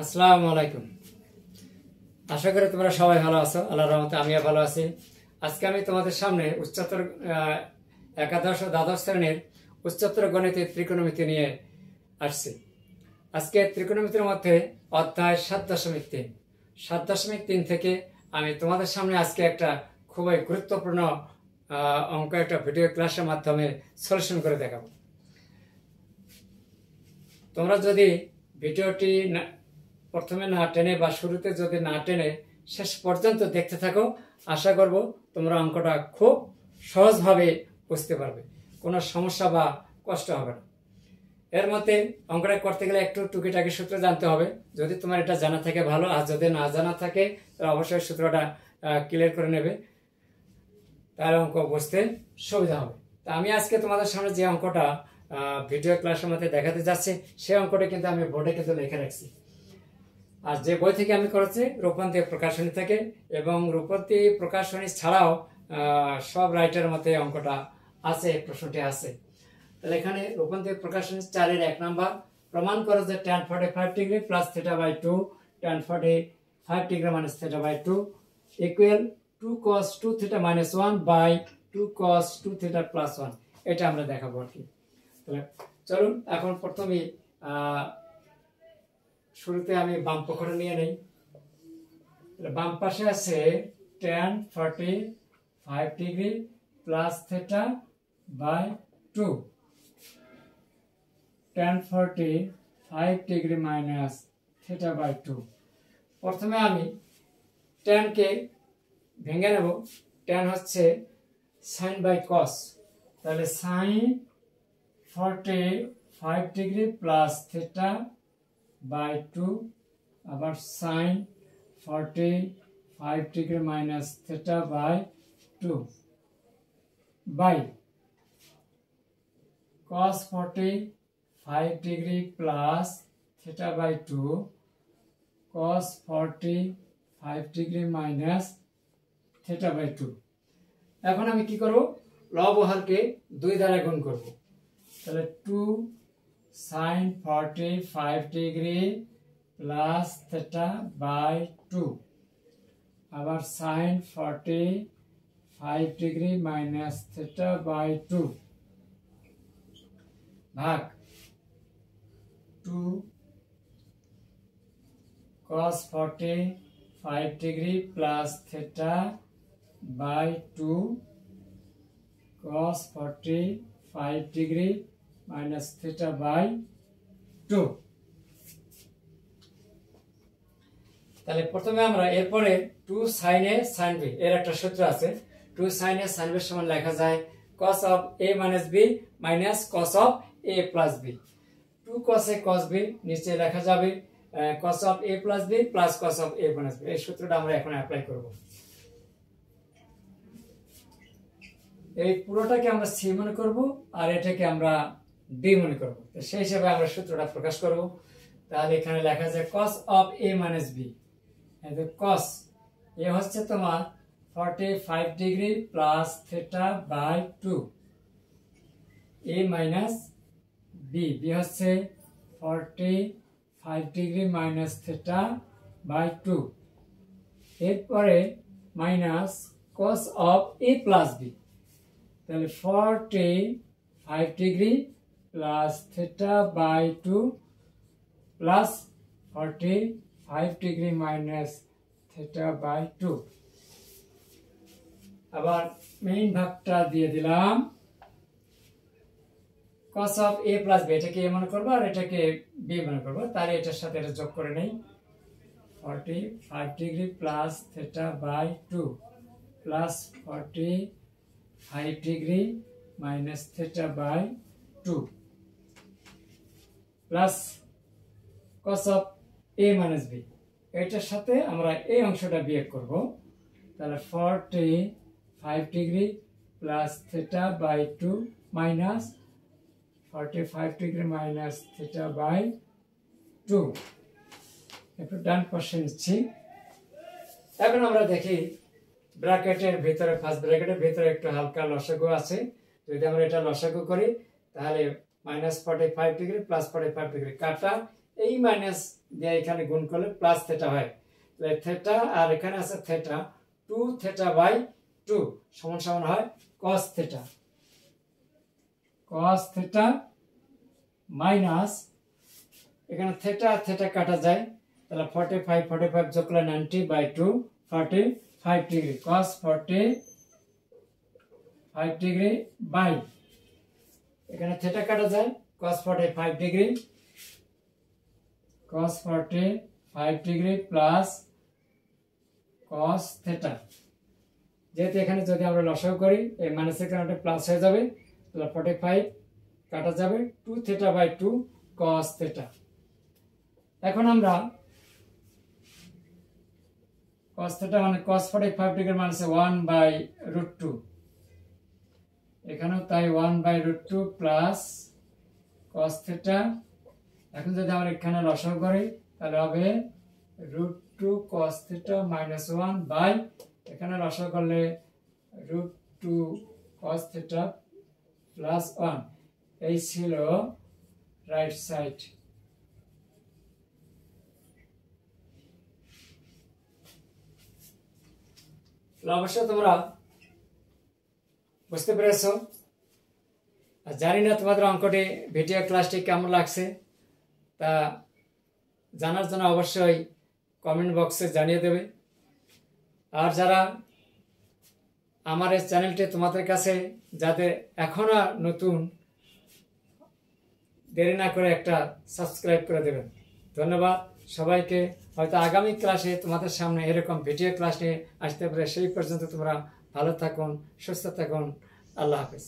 আসসালামু আলাইকুম। আশা করি তোমরা সবাই ভালো আছো। আল্লাহর রহমতে আমিও ভালো আছি। আজকে আমি তোমাদের সামনে উচ্চতর একাদশ ও দ্বাদশ শ্রেণীর উচ্চতর গণিতে ত্রিকোণমিতি নিয়ে আসছি। আজকে ত্রিকোণমিতির মধ্যে অধ্যায় 7.3 থেকে আমি তোমাদের সামনে আজকে একটা খুবই গুরুত্বপূর্ণ অঙ্ক একটা ভিডিও ক্লাসের মাধ্যমে সলিউশন করে দেখাবো। তোমরা যদি ভিডিওটি প্রথমে না টেনে বা শুরুতে যদি না টেনে শেষ পর্যন্ত দেখতে থাকো, আশা করব তোমরা অঙ্কটা খুব সহজভাবে বুঝতে পারবে, কোনো সমস্যা বা কষ্ট হবে না। এর মধ্যে অঙ্কটা করতে গেলে একটু টুকিটাকি সূত্র জানতে হবে। যদি তোমার এটা জানা থাকে ভালো, আর যদি না জানা থাকে তাহলে অবশ্যই সূত্রটা ক্লিয়ার করে নেবে, তাহলে অঙ্ক বুঝতে সুবিধা হবে। তা আমি আজকে তোমাদের সামনে যে অঙ্কটা ভিডিও ক্লাসের মধ্যে দেখাতে যাচ্ছি, সেই অঙ্কটা কিন্তু আমি বোর্ডে কিন্তু লিখে রাখছি। আর যে বই থেকে আমি করেছি রূপন্তী প্রকাশনী থেকে, এবং রূপন্তী প্রকাশনী ছাড়াও সব রাইটারের মধ্যে অঙ্কটা আছে, প্রশ্নটি আছে। তাহলে এখানে রূপন্তী প্রকাশনী 4-এর 1 নাম্বার, প্রমাণ করো যে tan 45 degree plus theta by 2 tan 45 degree minus theta by 2 equal 2 cos 2 theta minus 1 by 2 cos 2 theta plus 1। এটা আমরা দেখাবো আর কি। তাহলে চলুন এখন প্রথমে শুরুতে আমি বাম পক্ষটা নিয়ে নেই। বাম পাশে আছে tan 45 degree plus theta by 2 tan 45 degree minus theta by 2। প্রথমে আমি tan কে ভেঙে নেব। tan হচ্ছে sin বাই cos, তাহলে sin 45 degree plus theta by 2 আবার sin 45 degree minus theta by 2 by cos 45 degree plus theta by 2 cos 45 degree minus theta by 2। এখন আমি কি করব, লব ও হরকে 2 দ্বারা গুণ করব। তাহলে 2 sin 45 degree plus theta by 2 আবার sin 45 degree minus theta by 2 ভাগ 2 cos 45 degree plus theta by 2 cos 45 degree minus theta by 2। তাহলে প্রথমে আমরা এরপরে 2 sin a sin b এর একটা সূত্র আছে। 2 sin a sin b সমান লেখা যায় cos of a minus b minus cos of a plus b। 2 cos a cos b নিচে লেখা যাবে cos of a plus b plus cos of a minus b। এই সূত্রটা আমরা এখন অ্যাপ্লাই করব। এই পুরোটাকে আমরা c মনে করব আর এটাকে আমরা d মনে করব। তো সেই হিসাবে আমরা সূত্রটা প্রকাশ করব। তাহলে এখানে লেখা যায় cos of a minus b, এই যে cos a হচ্ছে তোমার 45 degree plus theta by 2 a minus b, b হচ্ছে 45 ডিগ্রি মাইনাস থিটা বাই 2, এরপরে minus cos of a plus b, তাহলে 45 degree plus theta by 2 plus 45 degree minus theta by 2। আবার main ভাগটা দিয়ে দিলাম cos of a plus b, এটাকে a মনে করবো আর এটাকে b মনে করবো। তাহলে এটার সাথে এটা যোগ করে নেই 45 degree plus theta by 2 plus 45 degree minus theta by 2 plus cos of a minus b, এটার সাথে আমরা এই অংশটা বিয়োগ করব। তাহলে 45 degree plus theta by 2 minus 45 degree minus theta by 2। একটু ডান পাশে নিচ্ছি। এখন আমরা দেখি ব্র্যাকেটের ভিতরে, ফার্স্ট ব্র্যাকেটের ভিতরে একটু হালকা লসাগু আছে। যদি আমরা এটা লসাগু করি তাহলে -45 ডিগ্রি প্লাস 45 ডিগ্রি কাটা এই মাইনাস দিয়ে এখানে গুণ করলে প্লাস থেটা হয়। তাহলে থেটা আর এখানে আছে থেটা, 2 থেটা বাই 2 সমান সমান হয় cos theta. cos theta minus এখানে থেটা আর থেটা কাটা যায়, তাহলে 45 যোগ করলে 90/2 45 ডিগ্রি। cos 45 ডিগ্রি বাই এখানে থেটা কাটা যায়, cos 45 degree, cos 45 degree plus cos theta. যেহেতু এখানে যদি আমরা লসাগু করি এই মাইনাসের কারণে প্লাস হয়ে যাবে, তাহলে 45 কাটা যাবে, 2 থেটা বাই 2 cos থেটা। এখন আমরা cos থেটা মানে cos 45 ডিগ্রি মানে 1/√2, এখানেও তাই 1/√2 প্লাস cos থেটা। এখন যদি আমরা এখানে লসাগু করি তাহলে হবে √2 cos থেটা মাইনাস 1 বাই এখানে লসাগু করলে √2 cos থেটা প্লাস 1। এই ছিল রাইট সাইড। অবশ্যই তোমরা বুঝতে পেরেছো। জানি না তোমাদের অঙ্কটি ভিডিও ক্লাসটি কেমন লাগছে, তা জানার জন্য অবশ্যই কমেন্ট বক্সে জানিয়ে দেবে। আর যারা আমার এই চ্যানেলটি তোমাদের কাছে যাদের এখনো নতুন, দেরি না করে একটা সাবস্ক্রাইব করে দেবেন। ধন্যবাদ সবাইকে। হয়তো আগামী ক্লাসে তোমাদের সামনে এরকম ভিডিও ক্লাস নিয়ে আসতে পারে। সেই পর্যন্ত তোমরা ভালো থাকুন, সুস্থ থাকুন। আল্লাহ হাফেজ।